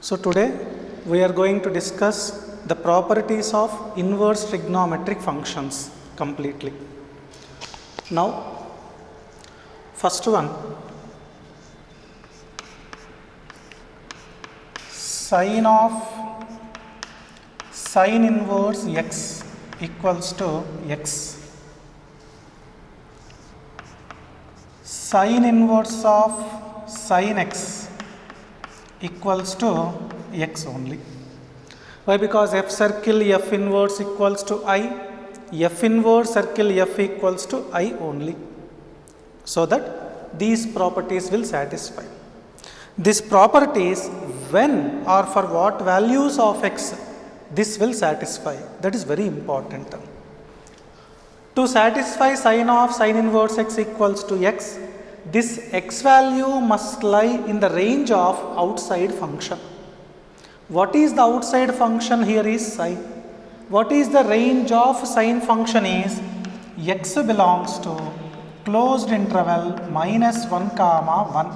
So today we are going to discuss the properties of inverse trigonometric functions completely. Now, first one, sine inverse x equals to x. Sine inverse of sin x equals to x only. Why? Because f circle f inverse equals to I, f inverse circle f equals to I only. So that these properties will satisfy. These properties, when or for what values of x this will satisfy, that is very important. To satisfy sin inverse x equals to x, this x value must lie in the range of outside function. What is the outside function here is sine. What is the range of sine function is x belongs to closed interval -1, 1.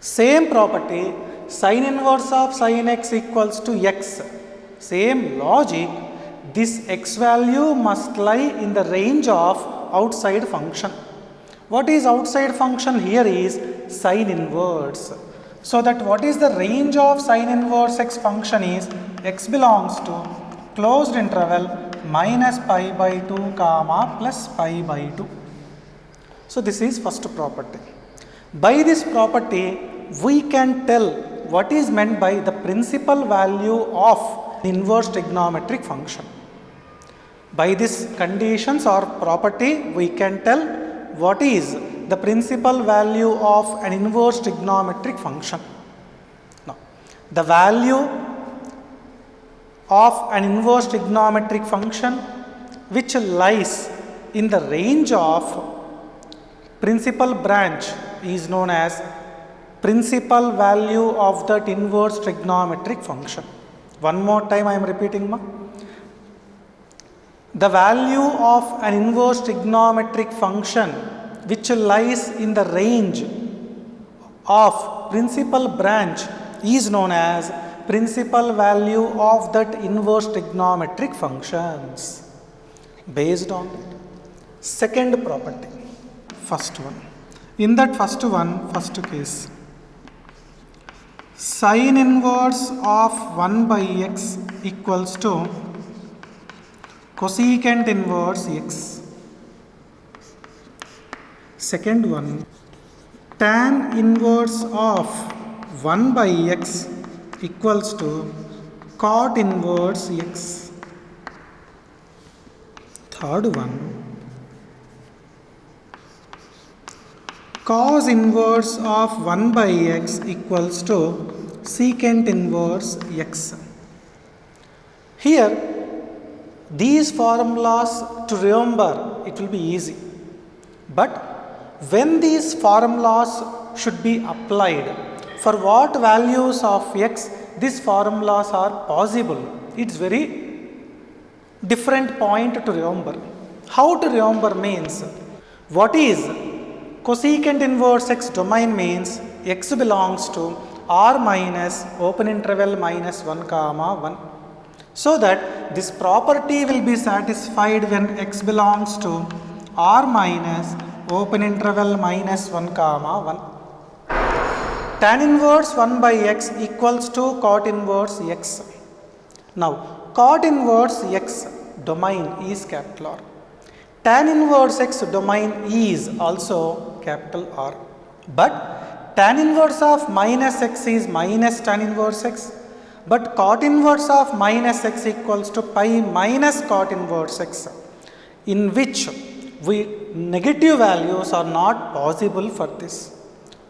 Same property, sine inverse of sin x equals to x. Same logic, this x value must lie in the range of outside function. What is outside function here is sine inverse. So that what is the range of sine inverse x function is x belongs to closed interval -π/2, +π/2. So this is first property. By this property, we can tell what is meant by the principal value of inverse trigonometric function. By these conditions or property, we can tell what is the principal value of an inverse trigonometric function. Now, the value of an inverse trigonometric function which lies in the range of principal branch is known as principal value of that inverse trigonometric function. One more time I am repeating. The value of an inverse trigonometric function which lies in the range of principal branch is known as principal value of that inverse trigonometric functions. Based on it. Second property, first one. In that first one, first case, sine inverse of 1/x equals to cosecant inverse x. Second one, tan inverse of 1/x equals to cot inverse x. Third one, cos inverse of 1/x equals to secant inverse x. Here, these formulas to remember, it will be easy. But when these formulas should be applied, for what values of x these formulas are possible, it's very different point to remember. How to remember means, what is cosecant inverse x domain means x belongs to r minus open interval -1, 1. So that this property will be satisfied when x belongs to r minus open interval -1, 1. Tan inverse 1/x equals to cot inverse x. Now, cot inverse x domain is capital R. Tan inverse x domain is also capital R. But tan inverse of -x is minus tan inverse x. But cot inverse of -x equals to pi minus cot inverse x, in which negative values are not possible for this.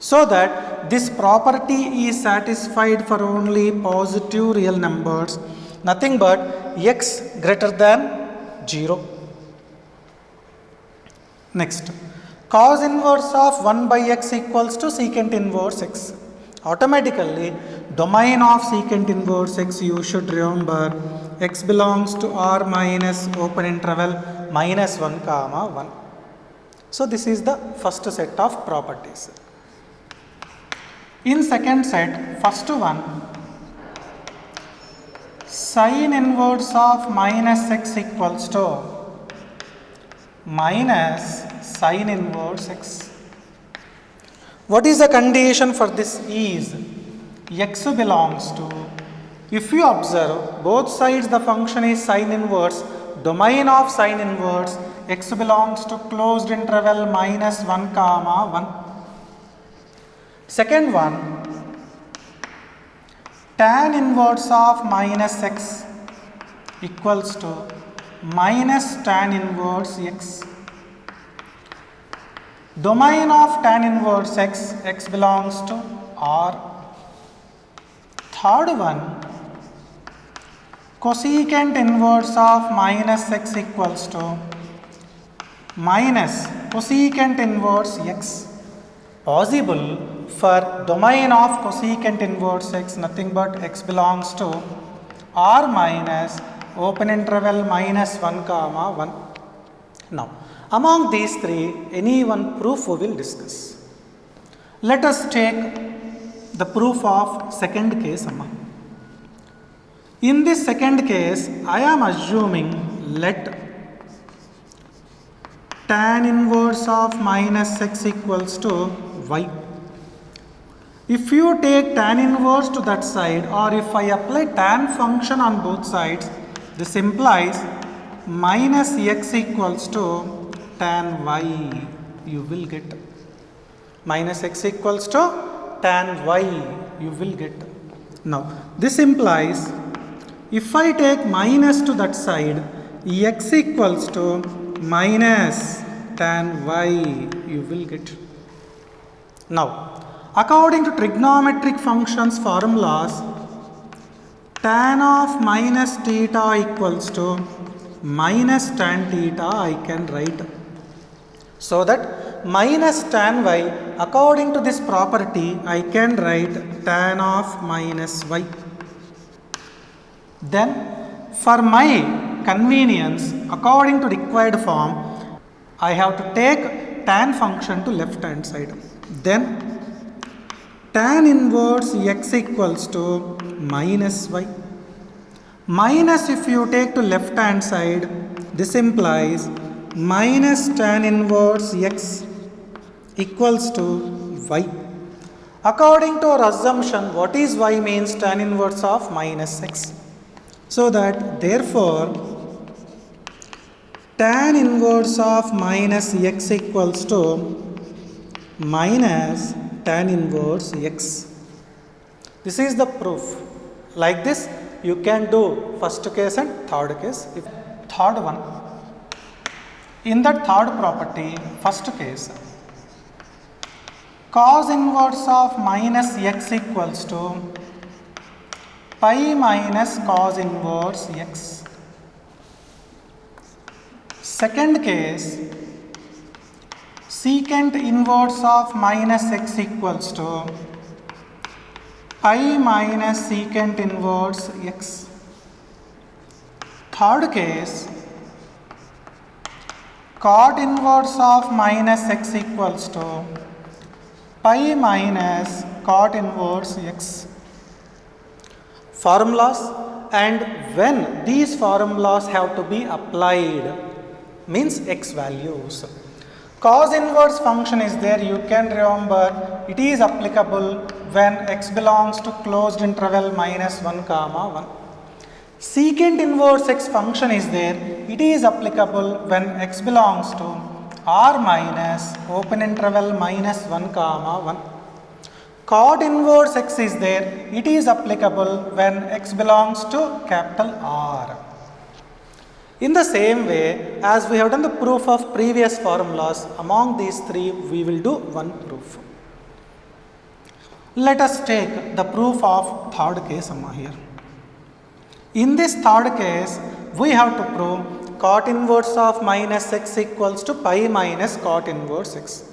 So that this property is satisfied for only positive real numbers, nothing but x greater than 0. Next, cos inverse of 1/x equals to secant inverse x. Automatically, domain of secant inverse x, you should remember x belongs to r minus open interval -1, 1. So this is the first set of properties. In second set, first one, sine inverse of minus x equals to minus sine inverse x. What is the condition for this is x belongs to, if you observe both sides the function is sine inverse, domain of sine inverse, x belongs to closed interval minus 1 comma 1. Second one, tan inverse of minus x equals to minus tan inverse x. Domain of tan inverse x, x belongs to R. Third one, cosecant inverse of minus x equals to minus cosecant inverse x. Possible for domain of cosecant inverse x, nothing but x belongs to R minus open interval minus 1 comma 1. Now, among these three, any one proof we will discuss. Let us take the proof of second case. In this second case, I am assuming let tan inverse of minus x equals to y. If you take tan inverse to that side, or if I apply tan function on both sides, this implies minus x equals to tan y. You will get minus x equals to tan y. You will get. Now, this implies if I take minus to that side, x equals to minus tan y. You will get. Now, according to trigonometric functions formulas, tan of minus theta equals to minus tan theta I can write. So that minus tan y, according to this property, I can write tan of minus y. Then for my convenience, according to required form, I have to take tan function to left hand side. Then tan inverse x equals to minus y. Minus if you take to left hand side, this implies minus tan inverse x equals to y. According to our assumption, what is y means tan inverse of minus x. So that therefore tan inverse of minus x equals to minus tan inverse x. This is the proof. Like this, you can do first case and third case. Third one, in that third property, first case, cos inverse of minus x equals to pi minus cos inverse x. Second case, secant inverse of minus x equals to pi minus secant inverse x. Third case, cot inverse of minus x equals to pi minus cot inverse x. Formulas, and when these formulas have to be applied, means x values. Cos inverse function is there, you can remember it is applicable when x belongs to closed interval minus 1 comma 1. Secant inverse x function is there, it is applicable when x belongs to r minus open interval minus 1 comma 1. Cot inverse x is there, it is applicable when x belongs to capital R. In the same way as we have done the proof of previous formulas, among these three we will do one proof. Let us take the proof of third case here. In this third case, we have to prove cot inverse of minus x equals to pi minus cot inverse x.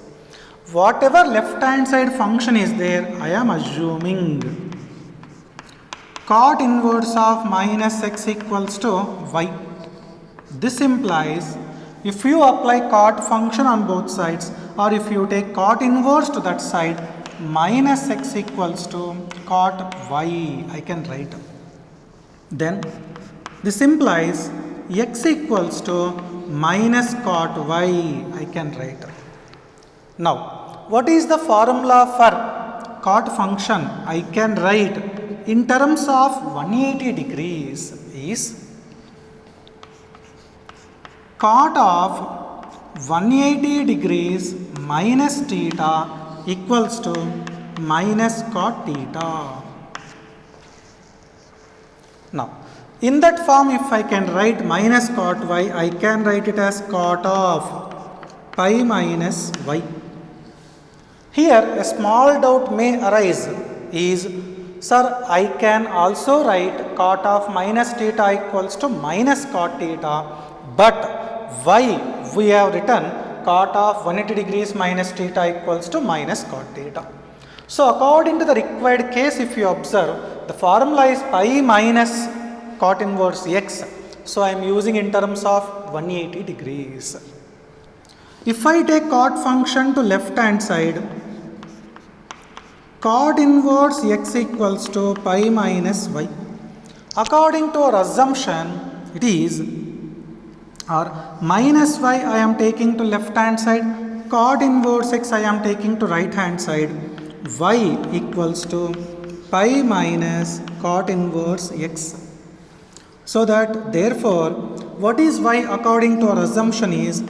Whatever left hand side function is there, I am assuming cot inverse of minus x equals to y. This implies if you apply cot function on both sides, or if you take cot inverse to that side, minus x equals to cot y, I can write. Then this implies x equals to minus cot y, I can write. Now, what is the formula for cot function? I can write in terms of 180 degrees is cot of 180 degrees minus theta equals to minus cot theta. Now, in that form, if I can write minus cot y, I can write it as cot of pi minus y. Here, a small doubt may arise is, sir, I can also write cot of minus theta equals to minus cot theta, but why we have written cot of 180 degrees minus theta equals to minus cot theta. So, according to the required case, if you observe, the formula is pi minus cot inverse x. So, I am using in terms of 180 degrees. If I take cot function to left hand side, cot inverse x equals to pi minus y. According to our assumption, it is or minus y I am taking to left hand side, cot inverse x I am taking to right hand side, y equals to pi minus cot inverse x. So that therefore, what is y according to our assumption is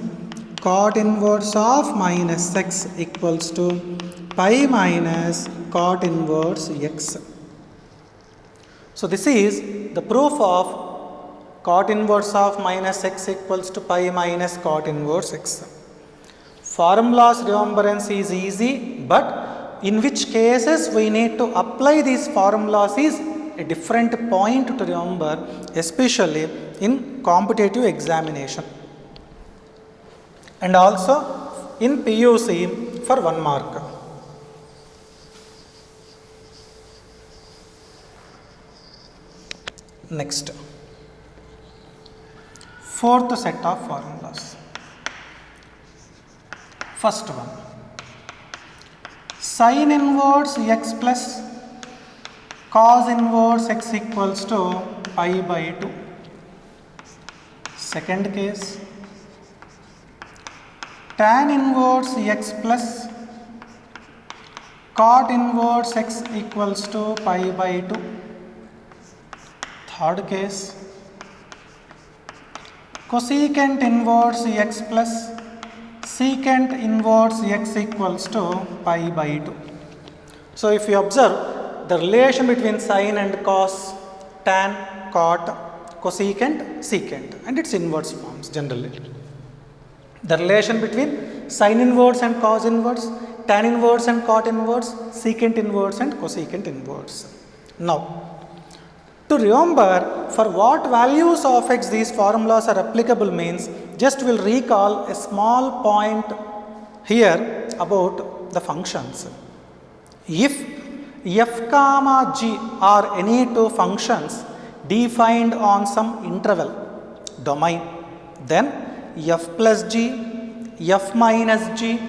cot inverse of minus x equals to pi minus cot inverse x. So this is the proof of cot inverse of minus x equals to pi minus cot inverse x. Formulas remembrance is easy, but in which cases we need to apply these formulas is a different point to remember, especially in competitive examination and also in PUC for 1 mark. Next, fourth set of formulas. First one, sin inverse x plus cos inverse x equals to pi by 2. Second case, tan inverse x plus cot inverse x equals to pi by 2. Third case, cosecant inverse x plus secant inverse x equals to pi by 2. So, if you observe the relation between sin and cos, tan, cot, cosecant, secant and its inverse forms generally. The relation between sin inverse and cos inverse, tan inverse and cot inverse, secant inverse and cosecant inverse. Now, to remember for what values of x these formulas are applicable means, just will recall a small point here about the functions. If f comma g are any two functions defined on some interval domain, then f plus g, f minus g,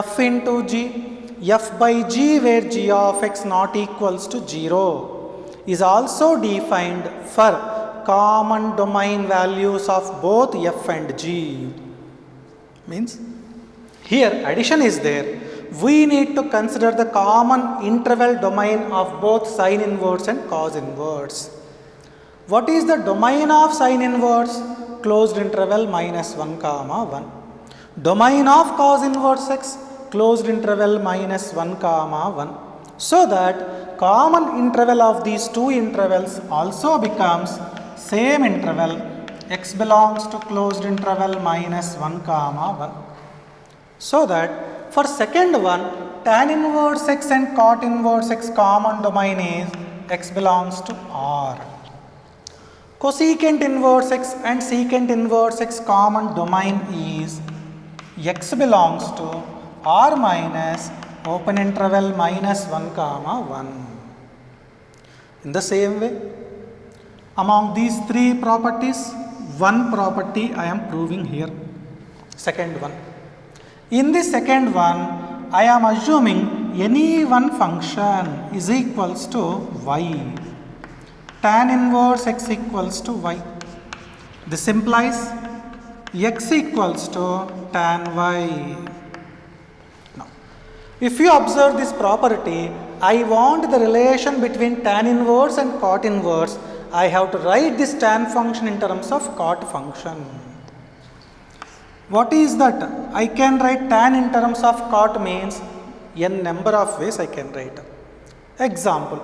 f into g, f by g where g of x not equals to 0 is also defined for common domain values of both f and g. Means here addition is there. We need to consider the common interval domain of both sin inverse and cos inverse. What is the domain of sin inverse? Closed interval minus 1 comma 1. Domain of cos inverse x? Closed interval minus 1 comma 1. So that common interval of these two intervals also becomes same interval, x belongs to closed interval minus 1 comma 1. So that for second one, tan inverse x and cot inverse x common domain is x belongs to R. Cosecant inverse x and secant inverse x common domain is x belongs to R minus open interval minus 1 comma 1. In the same way, among these three properties, one property I am proving here, second one. In the second one, I am assuming any one function is equals to y, tan inverse x equals to y. This implies x equals to tan y. Now, if you observe this property, I want the relation between tan inverse and cot inverse. I have to write this tan function in terms of cot function. What is that? I can write tan in terms of cot means n number of ways I can write. Example,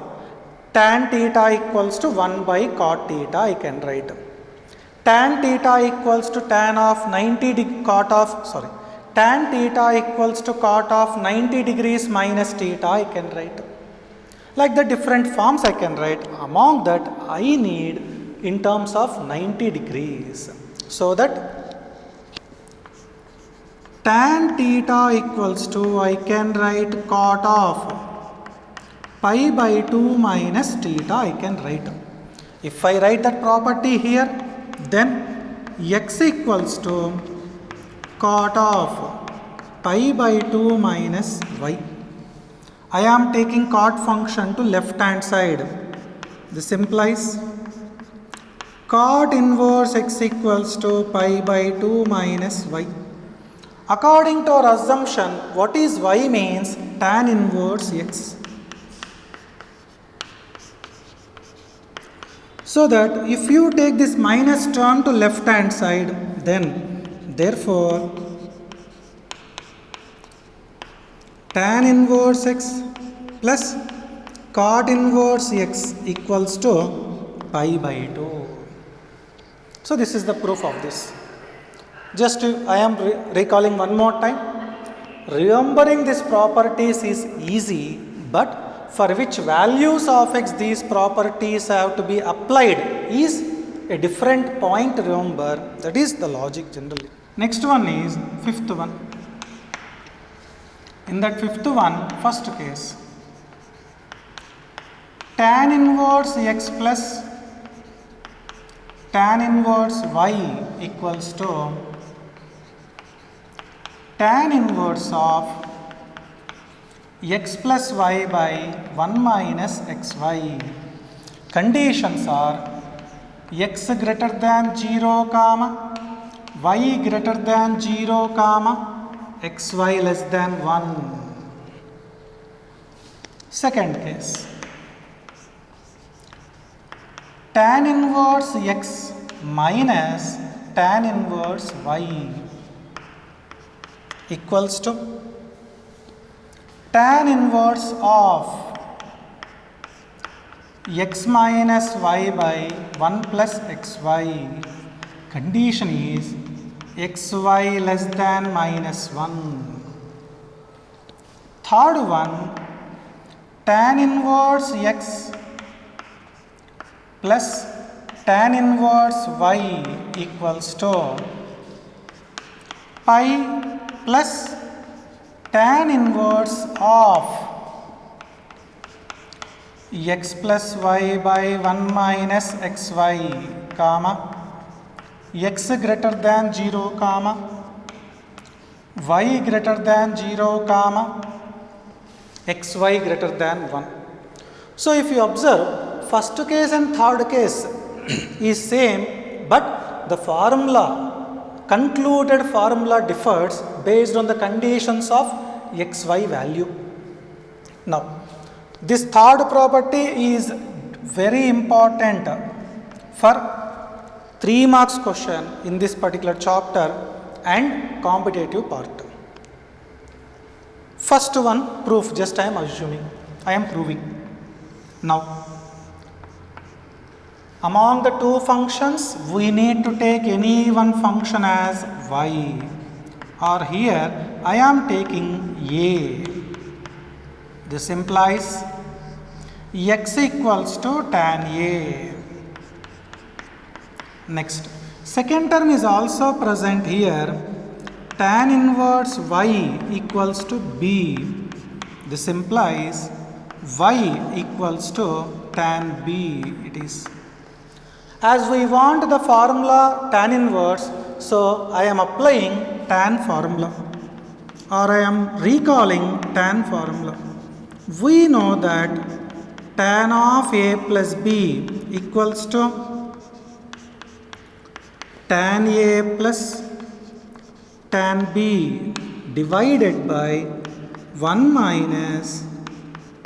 tan theta equals to 1 by cot theta I can write. Tan theta equals to tan of 90 tan theta equals to cot of 90 degrees minus theta I can write. Like the different forms I can write. Among that I need in terms of 90 degrees. So that tan theta equals to, I can write cot of pi by 2 minus theta I can write. If I write that property here, then x equals to cot of pi by 2 minus y. I am taking cot function to left hand side. This implies cot inverse x equals to pi by 2 minus y. According to our assumption, what is y means tan inverse x. So that if you take this minus term to left hand side, then therefore tan inverse x plus cot inverse x equals to pi by 2. So this is the proof of this. Just I am recalling one more time. Remembering these properties is easy, but for which values of x these properties have to be applied is a different point to remember. That is the logic generally. Next one is fifth one. In that fifth one, first case, tan inverse x plus tan inverse y equals to tan inverse of x plus y by 1 minus xy. Conditions are x greater than 0 comma y greater than 0 comma xy less than 1. Second case, tan inverse x minus tan inverse y equals to tan inverse of x minus y by 1 plus xy. Condition is xy less than minus 1. Third one, tan inverse x plus tan inverse y equals to pi plus tan inverse of x plus y by 1 minus xy comma x greater than 0 comma y greater than 0 comma xy greater than 1. So if you observe, first case and third case is same, but the formula, concluded formula differs based on the conditions of xy value. Now, this third property is very important for 3 marks question in this particular chapter and competitive part. First one, proof, just I am assuming, I am proving. Now, among the two functions, we need to take any one function as y, or here I am taking a. This implies x equals to tan a. Next, second term is also present here, tan inverse y equals to b. This implies y equals to tan b it is. As we want the formula tan inverse, so I am applying tan formula, or I am recalling tan formula. We know that tan of a plus b equals to tan a plus tan b divided by 1 minus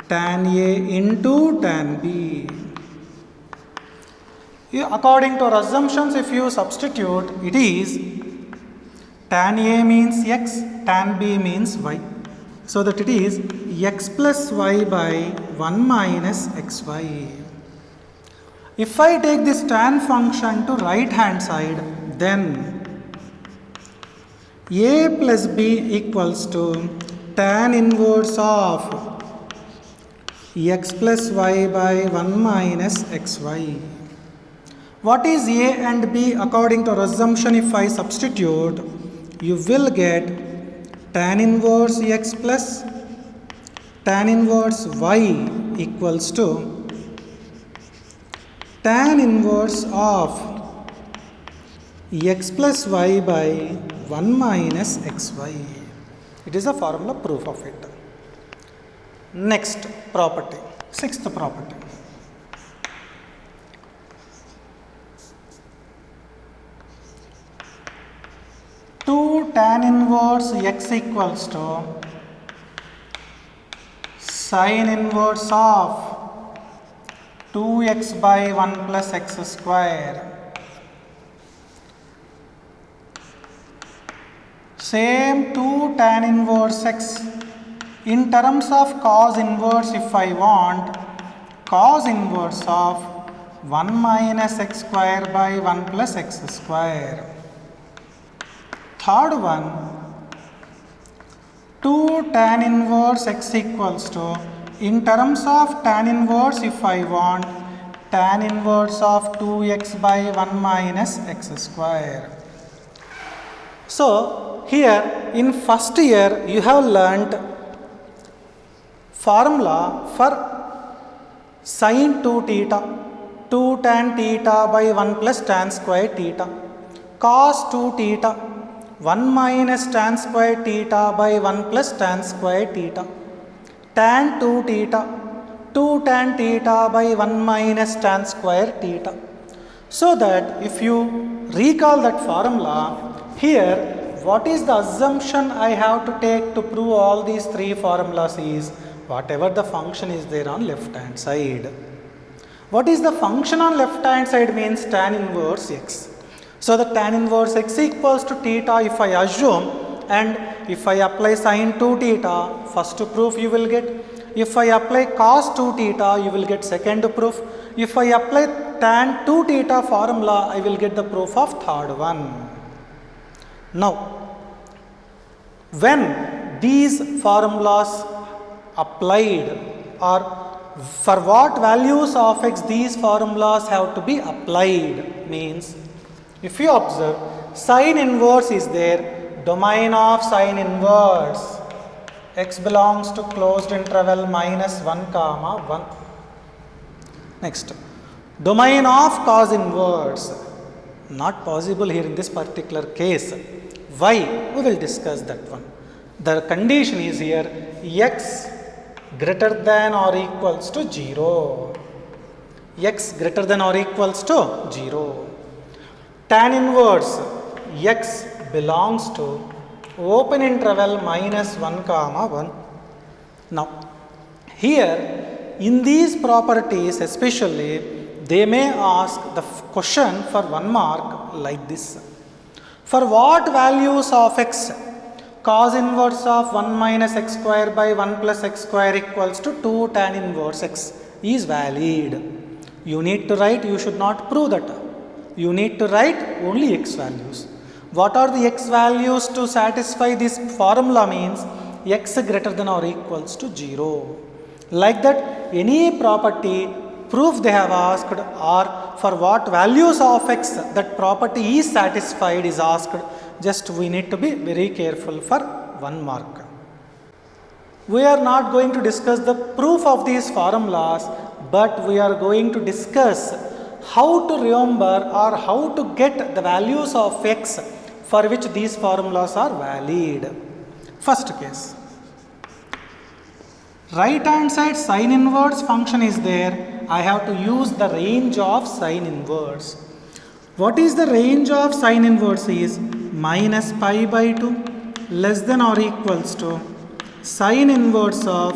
tan a into tan b. According to our assumptions, if you substitute, it is tan a means x, tan b means y. So that it is x plus y by 1 minus xy. If I take this tan function to right hand side, then a plus b equals to tan inverse of x plus y by 1 minus xy. What is a and b according to our assumption? If I substitute, you will get tan inverse x plus tan inverse y equals to tan inverse of x plus y by 1 minus xy. It is a formula proof of it. Next property, sixth property. Tan inverse x equals to sin inverse of 2x by 1 plus x square. Same 2 tan inverse x in terms of cos inverse, if I want cos inverse of 1 minus x square by 1 plus x square. Third one, 2 tan inverse x equals to, in terms of tan inverse, if I want tan inverse of 2x by 1 minus x square. So here in first year you have learnt formula for sin 2 theta, 2 tan theta by 1 plus tan square theta, cos 2 theta, 1 minus tan square theta by 1 plus tan square theta, tan 2 theta, 2 tan theta by 1 minus tan square theta. So that if you recall that formula, here what is the assumption I have to take to prove all these three formulas is whatever the function is there on left hand side. What is the function on left hand side means tan inverse x. So the tan inverse x equals to theta if I assume, and if I apply sin 2 theta, first proof you will get. If I apply cos 2 theta, you will get second proof. If I apply tan 2 theta formula, I will get the proof of third one. Now, when these formulas applied, or for what values of x these formulas have to be applied means, if you observe, sin inverse is there, domain of sin inverse, x belongs to closed interval minus 1 comma 1. Next, domain of cos inverse, not possible here in this particular case. Why? We will discuss that one. The condition is here, x greater than or equals to 0. X greater than or equals to 0. Tan inverse x belongs to open interval minus 1 comma 1. Now, here in these properties especially, they may ask the question for 1 mark like this. For what values of x cos inverse of 1 minus x square by 1 plus x square equals to 2 tan inverse x is valid? You need to write, you should not prove that. You need to write only x values. What are the x values to satisfy this formula means x greater than or equals to 0. Like that, any property proof they have asked, or for what values of x that property is satisfied is asked. Just we need to be very careful for 1 mark. We are not going to discuss the proof of these formulas, but we are going to discuss how to remember or how to get the values of x for which these formulas are valid. First case, Right hand side sine inverse function is there. I have to use the range of sine inverse. What is the range of sine inverse is minus pi by 2 less than or equals to sine inverse of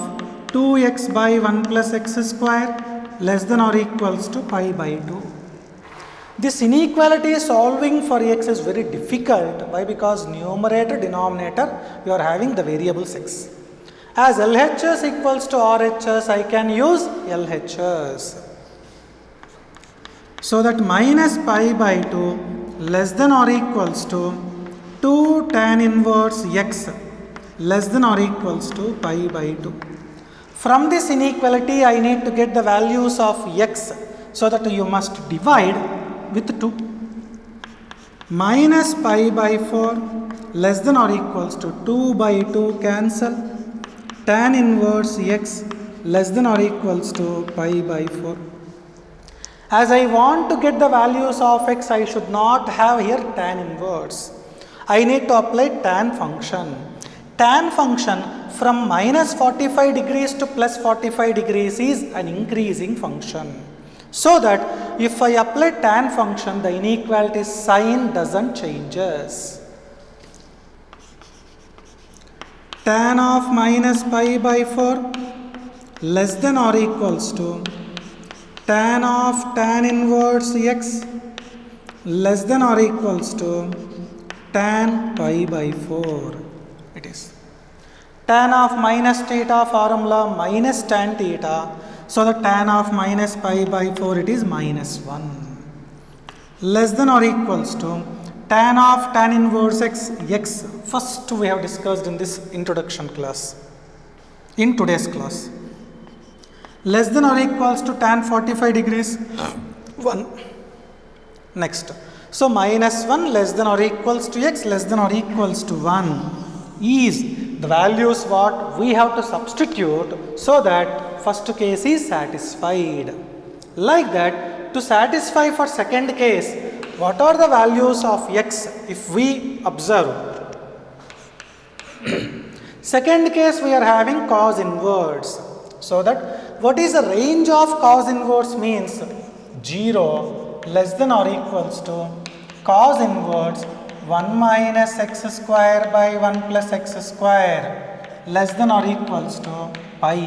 2x by 1 plus x square less than or equals to pi by 2. This inequality solving for x is very difficult. Why? Because numerator, denominator, you are having the variables x. As LHS equals to RHS, I can use LHS. So that minus pi by 2 less than or equals to 2 tan inverse x less than or equals to pi by 2. From this inequality, I need to get the values of x, so that you must divide with 2. Minus pi by 4 less than or equals to 2 by 2 cancel. Tan inverse x less than or equals to pi by 4. As I want to get the values of x, I should not have here tan inverse. I need to apply tan function. Tan function from minus 45 degrees to plus 45 degrees is an increasing function. So that if I apply tan function, the inequality sign doesn't changes. Tan of minus pi by 4 less than or equals to tan of tan inverse x less than or equals to tan pi by 4. It is tan of minus theta formula minus tan theta. So the tan of minus pi by 4, it is minus 1 less than or equals to tan of tan inverse x. First we have discussed in this introduction class, in today's class, less than or equals to tan 45 degrees 1. Next, so minus 1 less than or equals to x less than or equals to 1 is the values what we have to substitute, so that first case is satisfied. Like that, to satisfy for second case, what are the values of x if we observe? Second case we are having cos inverse. So that what is the range of cos inverse means 0 less than or equals to cos inverse 1 minus x square by 1 plus x square less than or equals to pi.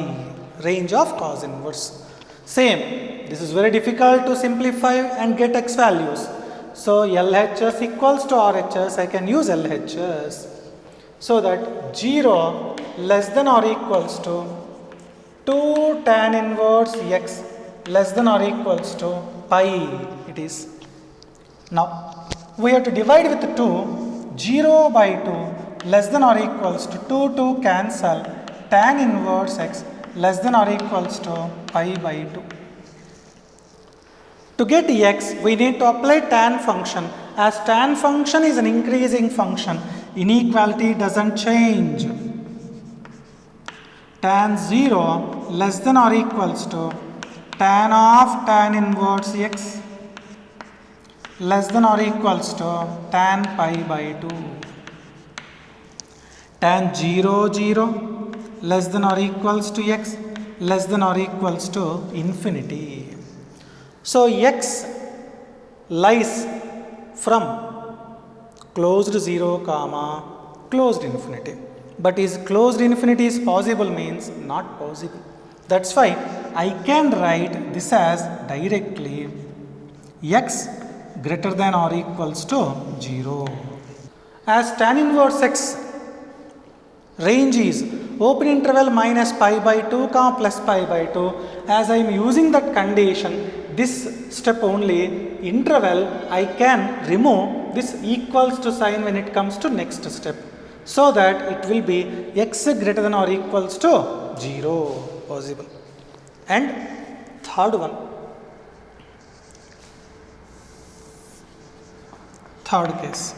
Range of cos inverse. Same, this is very difficult to simplify and get x values. So LHS equals to RHS, I can use LHS. So that 0 less than or equals to 2 tan inverse x less than or equals to pi it is. Now we have to divide with 2, 0 by 2 less than or equals to 2 cancel, tan inverse x less than or equals to pi by 2. To get x, we need to apply tan function. As tan function is an increasing function, inequality doesn't change. Tan 0 less than or equals to tan of tan inverse x less than or equals to tan pi by 2. Tan 0 less than or equals to x less than or equals to infinity. So x lies from closed 0 comma closed infinity. But is closed infinity is possible means not possible. That's why I can write this as directly x greater than or equals to 0. As tan inverse x range is open interval minus pi by 2 comma plus pi by 2. As I am using that condition, this step only, interval, I can remove this equals to sign when it comes to next step. So that it will be x greater than or equals to 0 possible. And third one, third case,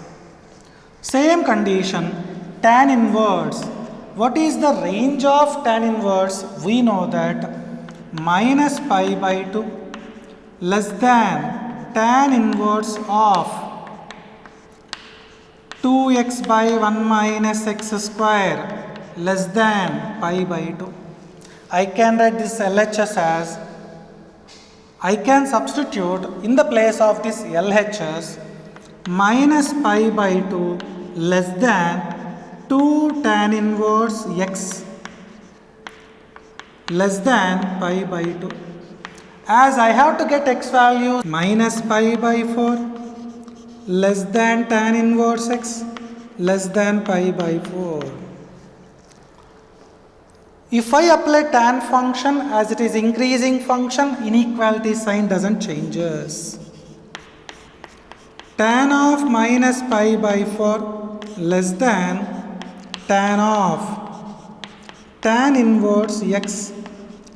same condition, tan inverse. What is the range of tan inverse? We know that minus pi by 2 less than tan inverse of 2x by 1 minus x square less than pi by 2. I can write this LHS as, I can substitute in the place of this LHS minus pi by 2 less than 2 tan inverse x less than pi by 2. As I have to get x value, minus pi by 4 less than tan inverse x less than pi by 4. If I apply tan function, as it is increasing function, inequality sign doesn't changes. Tan of minus pi by 4 less than tan of tan inverse x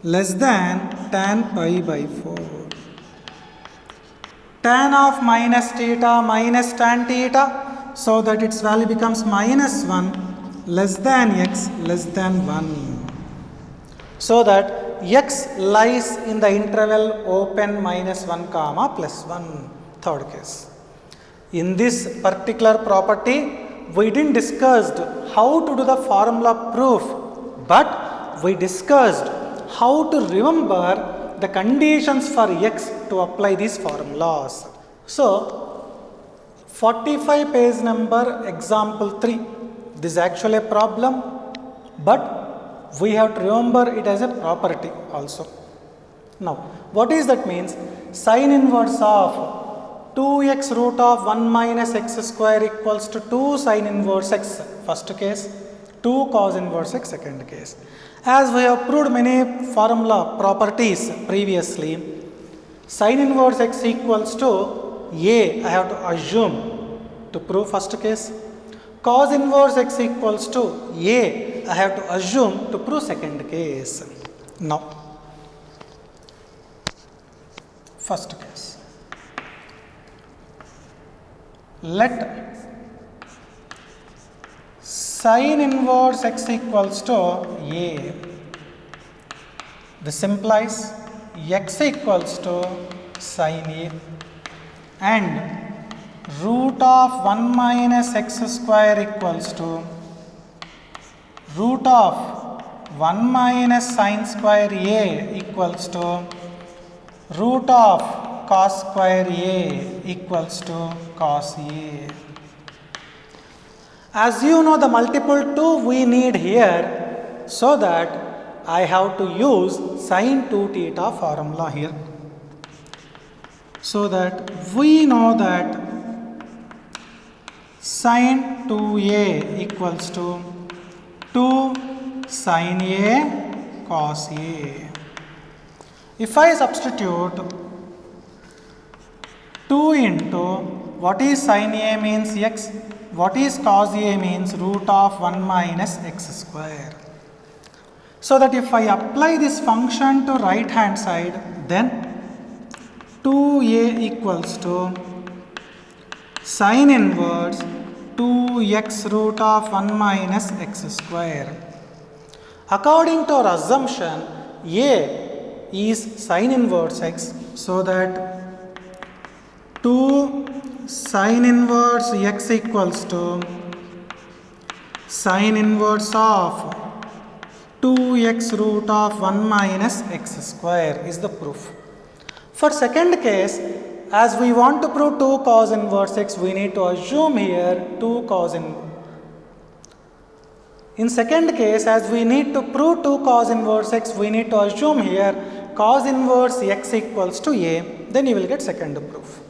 less than tan pi by 4. Tan of minus theta minus tan theta, so that its value becomes minus 1 less than x less than 1. So that x lies in the interval open minus 1 comma plus 1, third case. In this particular property, we didn't discuss how to do the formula proof, but we discussed how to remember the conditions for x to apply these formulas. So, 45 page number example 3, this is actually a problem, but we have to remember it as a property also. Now, what is that means? Sin inverse of 2x root of 1 minus x square equals to 2 sin inverse x, first case, 2 cos inverse x, second case. As we have proved many formula properties previously, sin inverse x equals to a, I have to assume to prove first case. Cos inverse x equals to a, I have to assume to prove second case. Now, first case. Let sin inverse x equals to a. This implies x equals to sin a and root of 1 minus x square equals to root of 1 minus sin square a equals to root of cos square a equals to cos a. As you know, the multiple 2 we need here, so that I have to use sin 2 theta formula here. So that we know that sin 2a equals to 2 sin a cos a. If I substitute 2 into what is sin a means x, what is cos a means root of 1 minus x square. So that if I apply this function to right hand side, then 2a equals to sin inverse 2x root of 1 minus x square. According to our assumption, a is sin inverse x, so that 2 sin inverse x equals to sin inverse of 2x root of 1 minus x square is the proof. For second case, as we want to prove 2 cos inverse x, we need to assume here 2 cos inverse. In second case, as we need to prove 2 cos inverse x, we need to assume here cos inverse x equals to a, then you will get second proof.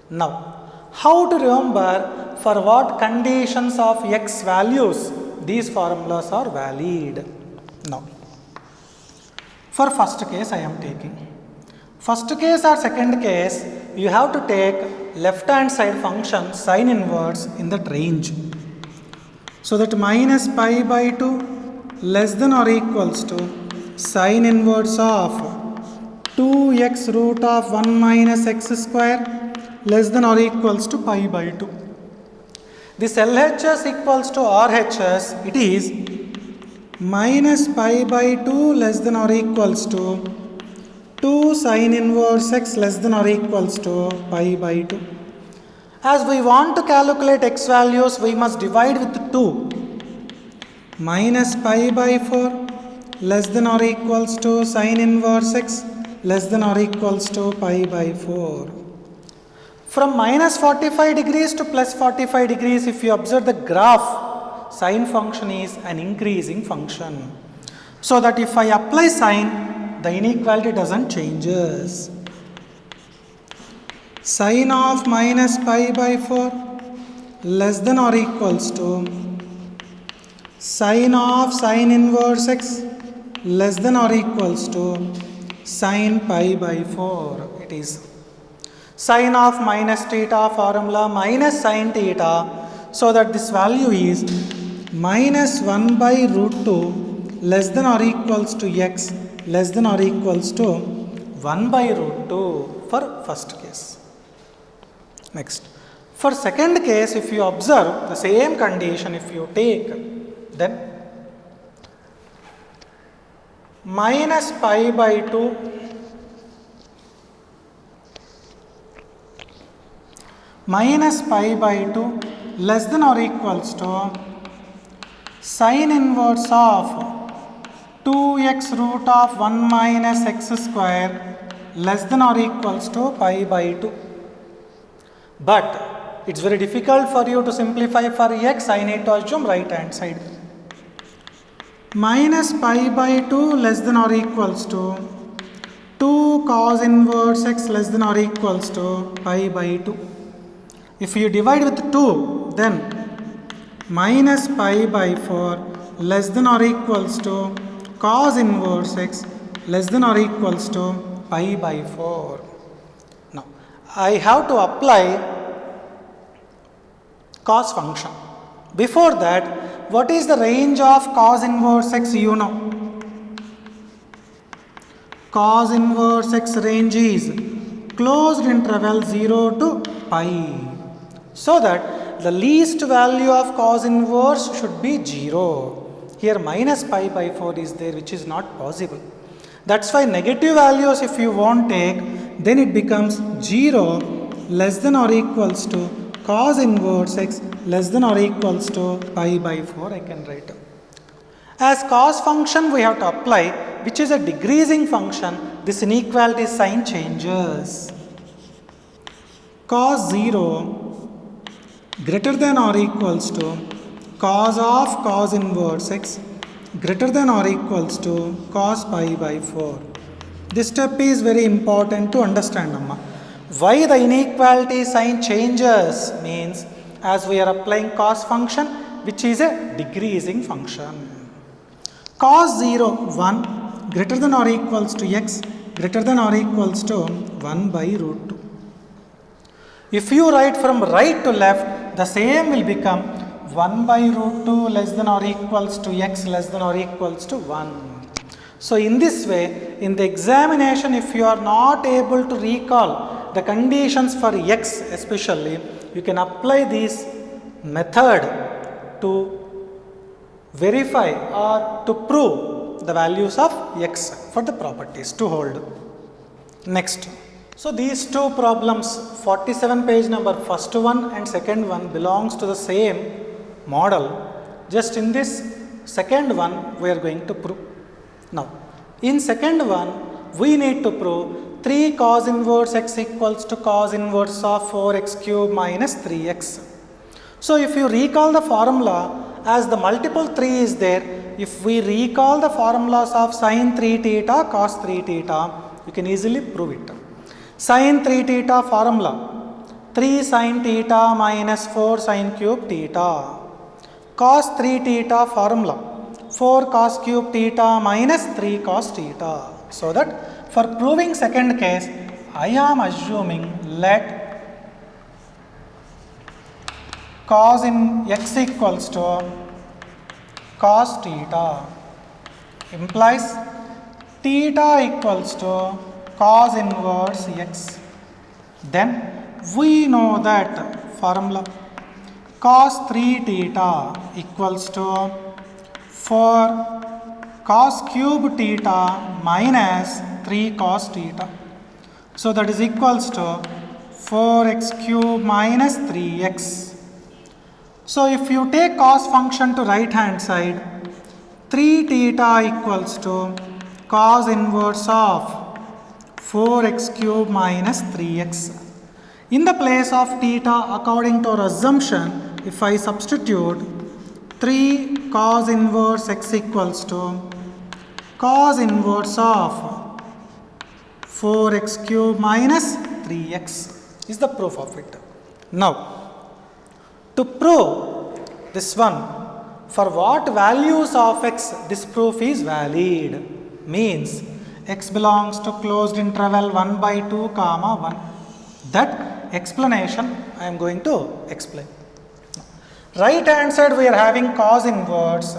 Now, how to remember for what conditions of x values these formulas are valid? Now, for first case I am taking. First case or second case, you have to take left hand side function sin inverse in that range. So that minus pi by 2 less than or equals to sin inverse of 2x root of 1 minus x square less than or equals to pi by 2. This LHS equals to RHS, it is minus pi by 2 less than or equals to 2 sin inverse x less than or equals to pi by 2. As we want to calculate x values, we must divide with 2. Minus pi by 4 less than or equals to sine inverse x less than or equals to pi by 4. From minus 45 degrees to plus 45 degrees, if you observe the graph, sine function is an increasing function. So that if I apply sine, the inequality doesn't changes. Sine of minus pi by 4 less than or equals to sine of sine inverse x less than or equals to sine pi by 4. It is sine of minus theta formula minus sine theta, so that this value is minus 1 by root 2 less than or equals to x less than or equals to 1 by root 2 for first case. Next, for second case, if you observe the same condition, if you take, then minus pi by 2 minus pi by 2 less than or equals to sine inverse of 2x root of 1 minus x square less than or equals to pi by 2. But it's very difficult for you to simplify for x. I need to assume right hand side. Minus pi by 2 less than or equals to 2 cos inverse x less than or equals to pi by 2. If you divide with 2, then minus pi by 4 less than or equals to cos inverse x less than or equals to pi by 4. Now, I have to apply cos function. Before that, what is the range of cos inverse x? You know, cos inverse x range is closed interval 0 to pi. So that the least value of cos inverse should be 0. Here minus pi by 4 is there, which is not possible. That's why negative values if you won't take, then it becomes 0 less than or equals to cos inverse x less than or equals to pi by 4 I can write. As cos function we have to apply, which is a decreasing function, this inequality sign changes. Cos 0 greater than or equals to cos of cos inverse x greater than or equals to cos pi by 4. This step is very important to understand, Amma. Why the inequality sign changes means as we are applying cos function, which is a decreasing function. Cos 0 1 greater than or equals to x greater than or equals to 1 by root 2. If you write from right to left, the same will become 1 by root 2 less than or equals to x less than or equals to 1. So in this way, in the examination, if you are not able to recall the conditions for x especially, you can apply this method to verify or to prove the values of x for the properties to hold. Next. So these two problems, 47 page number, first one and second one belongs to the same model. Just in this second one we are going to prove. Now in second one we need to prove 3 cos inverse x equals to cos inverse of 4x cube minus 3x. So if you recall the formula, as the multiple 3 is there, if we recall the formulas of sin 3 theta cos 3 theta, you can easily prove it. Sin 3 theta formula 3 sin theta minus 4 sin cube theta. Cos 3 theta formula 4 cos cube theta minus 3 cos theta. So that for proving second case, I am assuming let cos in x equals to cos theta implies theta equals to cos inverse x. Then we know that formula cos 3 theta equals to 4 cos cube theta minus 3 cos theta. So that is equals to 4x cube minus 3x. So if you take cos function to right hand side, 3 theta equals to cos inverse of 4x cube minus 3x. In the place of theta, according to our assumption, if I substitute 3 cos inverse x equals to cos inverse of 4x cube minus 3x is the proof of it. Now, to prove this one, for what values of x this proof is valid, means x belongs to closed interval 1 by 2 comma 1. That explanation I am going to explain. Right hand side we are having cos inverse.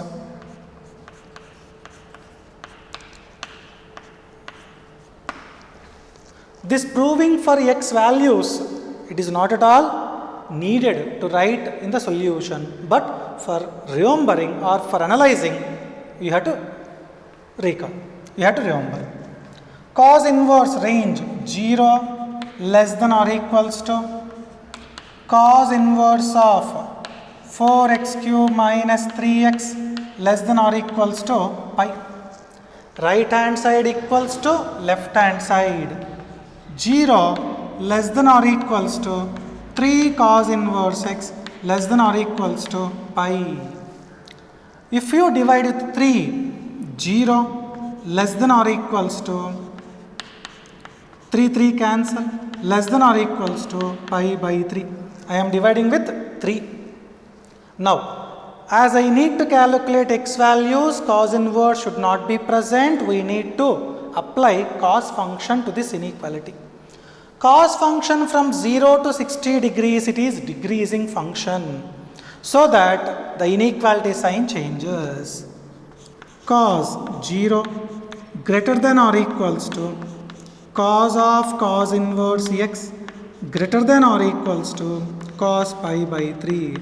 This proving for x values, it is not at all needed to write in the solution, but for remembering or for analyzing, you have to recall, you have to remember. Cos inverse range 0 less than or equals to cos inverse of 4x cube minus 3x less than or equals to pi. Right hand side equals to left hand side. 0 less than or equals to 3 cos inverse x less than or equals to pi. If you divide with 3, 0 less than or equals to 3 cancel, less than or equals to pi by 3. I am dividing with 3. Now, as I need to calculate x values, cos inverse should not be present. We need to apply cos function to this inequality. Cos function from 0 to 60 degrees, it is decreasing function, so that the inequality sign changes. Cos 0 greater than or equals to cos of cos inverse x greater than or equals to cos pi by 3.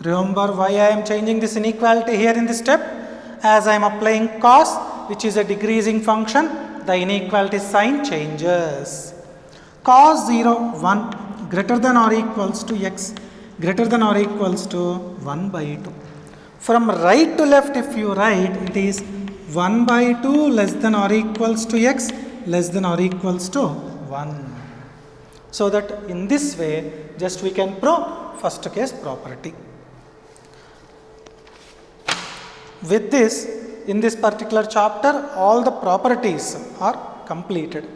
Remember why I am changing this inequality here in this step? As I am applying cos, which is a decreasing function, the inequality sign changes. Cos 0, 1 greater than or equals to x greater than or equals to 1 by 2. From right to left, if you write, it is 1 by 2 less than or equals to x less than or equals to 1. So that in this way, just we can prove first case property. With this, in this particular chapter, all the properties are completed.